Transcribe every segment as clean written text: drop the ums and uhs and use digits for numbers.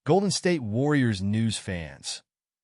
Golden State Warriors news fans.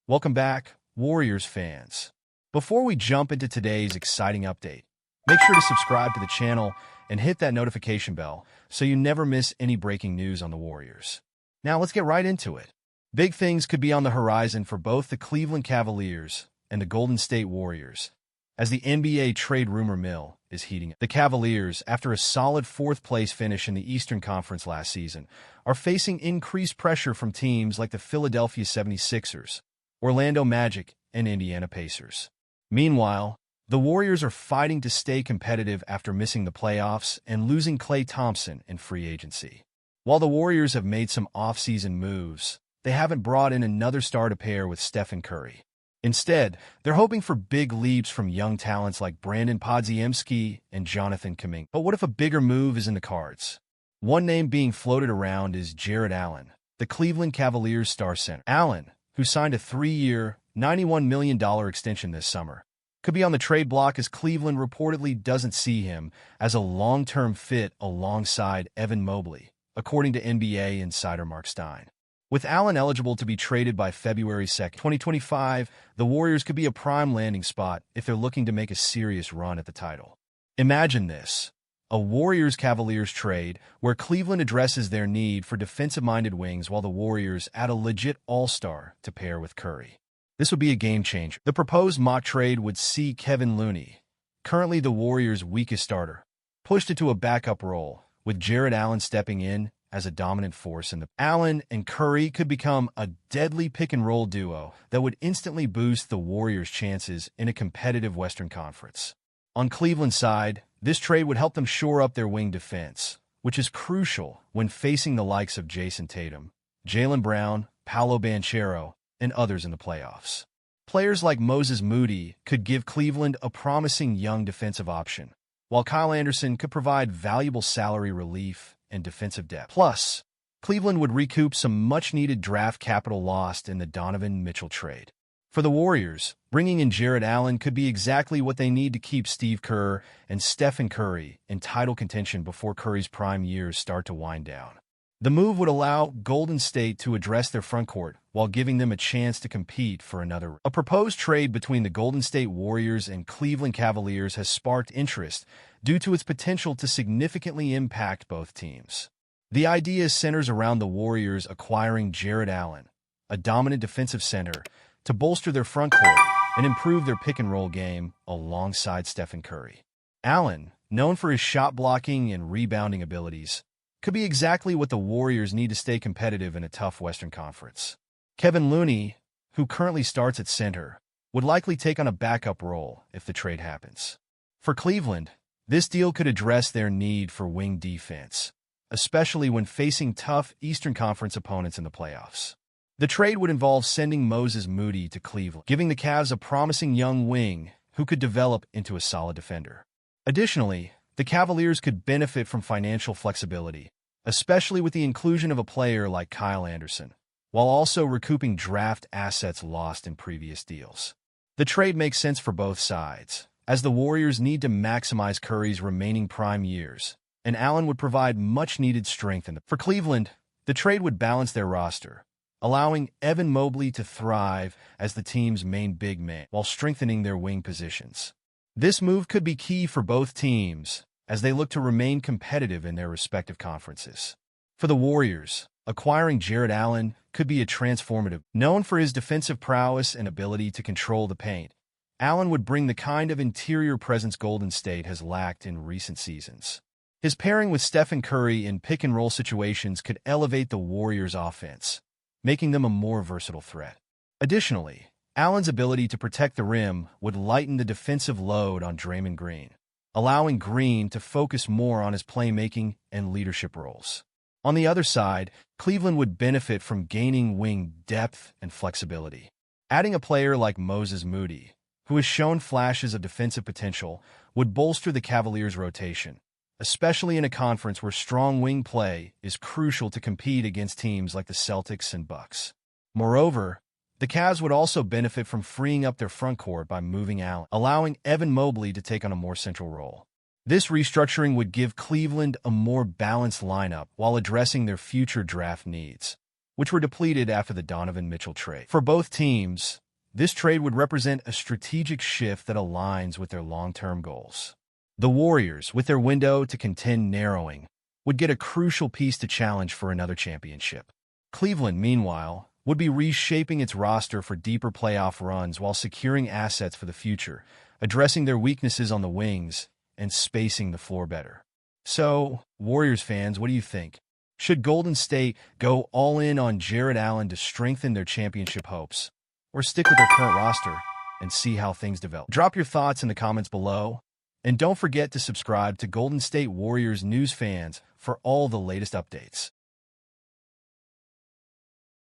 Welcome back, Warriors fans. Before we jump into today's exciting update, make sure to subscribe to the channel and hit that notification bell so you never miss any breaking news on the Warriors. Now let's get right into it. Big things could be on the horizon for both the Cleveland Cavaliers and the Golden State Warriors, as the NBA trade rumor mill is heating up. The Cavaliers, after a solid fourth-place finish in the Eastern Conference last season, are facing increased pressure from teams like the Philadelphia 76ers, Orlando Magic, and Indiana Pacers. Meanwhile, the Warriors are fighting to stay competitive after missing the playoffs and losing Klay Thompson in free agency. While the Warriors have made some off-season moves, they haven't brought in another star to pair with Stephen Curry. Instead, they're hoping for big leaps from young talents like Brandon Podziemski and Jonathan Kuminga. But what if a bigger move is in the cards? One name being floated around is Jarrett Allen, the Cleveland Cavaliers star center. Allen, who signed a 3-year, $91 million extension this summer, could be on the trade block as Cleveland reportedly doesn't see him as a long-term fit alongside Evan Mobley, according to NBA insider Mark Stein. With Allen eligible to be traded by February 2, 2025, the Warriors could be a prime landing spot if they're looking to make a serious run at the title. Imagine this: a Warriors-Cavaliers trade where Cleveland addresses their need for defensive-minded wings while the Warriors add a legit all-star to pair with Curry. This would be a game-changer. The proposed mock trade would see Kevin Looney, currently the Warriors' weakest starter, pushed into a backup role, with Jarrett Allen stepping in as a dominant force in the Allen and Curry could become a deadly pick-and-roll duo that would instantly boost the Warriors' chances in a competitive Western Conference. On Cleveland's side, this trade would help them shore up their wing defense, which is crucial when facing the likes of Jason Tatum, Jaylen Brown, Paolo Banchero, and others in the playoffs. Players like Moses Moody could give Cleveland a promising young defensive option, while Kyle Anderson could provide valuable salary relief and defensive depth. Plus, Cleveland would recoup some much-needed draft capital lost in the Donovan Mitchell trade. For the Warriors, bringing in Jarrett Allen could be exactly what they need to keep Steve Kerr and Stephen Curry in title contention before Curry's prime years start to wind down. The move would allow Golden State to address their frontcourt while giving them a chance to compete for another. A proposed trade between the Golden State Warriors and Cleveland Cavaliers has sparked interest due to its potential to significantly impact both teams. The idea centers around the Warriors acquiring Jarrett Allen, a dominant defensive center, to bolster their frontcourt and improve their pick-and-roll game alongside Stephen Curry. Allen, known for his shot blocking and rebounding abilities, could be exactly what the Warriors need to stay competitive in a tough Western Conference. Kevin Looney, who currently starts at center, would likely take on a backup role if the trade happens. For Cleveland, this deal could address their need for wing defense, especially when facing tough Eastern Conference opponents in the playoffs. The trade would involve sending Moses Moody to Cleveland, giving the Cavs a promising young wing who could develop into a solid defender. Additionally, the Cavaliers could benefit from financial flexibility, especially with the inclusion of a player like Kyle Anderson, while also recouping draft assets lost in previous deals. The trade makes sense for both sides, as the Warriors need to maximize Curry's remaining prime years, and Allen would provide much-needed strength. For Cleveland, the trade would balance their roster, allowing Evan Mobley to thrive as the team's main big man while strengthening their wing positions. This move could be key for both teams as they look to remain competitive in their respective conferences. For the Warriors, acquiring Jarrett Allen could be a transformative. Known for his defensive prowess and ability to control the paint, Allen would bring the kind of interior presence Golden State has lacked in recent seasons. His pairing with Stephen Curry in pick-and-roll situations could elevate the Warriors' offense, making them a more versatile threat. Additionally, Allen's ability to protect the rim would lighten the defensive load on Draymond Green, allowing Green to focus more on his playmaking and leadership roles. On the other side, Cleveland would benefit from gaining wing depth and flexibility. Adding a player like Moses Moody, who has shown flashes of defensive potential, would bolster the Cavaliers' rotation, especially in a conference where strong wing play is crucial to compete against teams like the Celtics and Bucks. Moreover, the Cavs would also benefit from freeing up their frontcourt by moving Allen, allowing Evan Mobley to take on a more central role. This restructuring would give Cleveland a more balanced lineup while addressing their future draft needs. which were depleted after the Donovan Mitchell trade. For both teams, this trade would represent a strategic shift that aligns with their long-term goals. The Warriors, with their window to contend narrowing, would get a crucial piece to challenge for another championship. Cleveland, meanwhile, would be reshaping its roster for deeper playoff runs while securing assets for the future, addressing their weaknesses on the wings and spacing the floor better. So, Warriors fans, what do you think? Should Golden State go all in on Jarrett Allen to strengthen their championship hopes, or stick with their current roster and see how things develop? Drop your thoughts in the comments below, and don't forget to subscribe to Golden State Warriors News Fans for all the latest updates.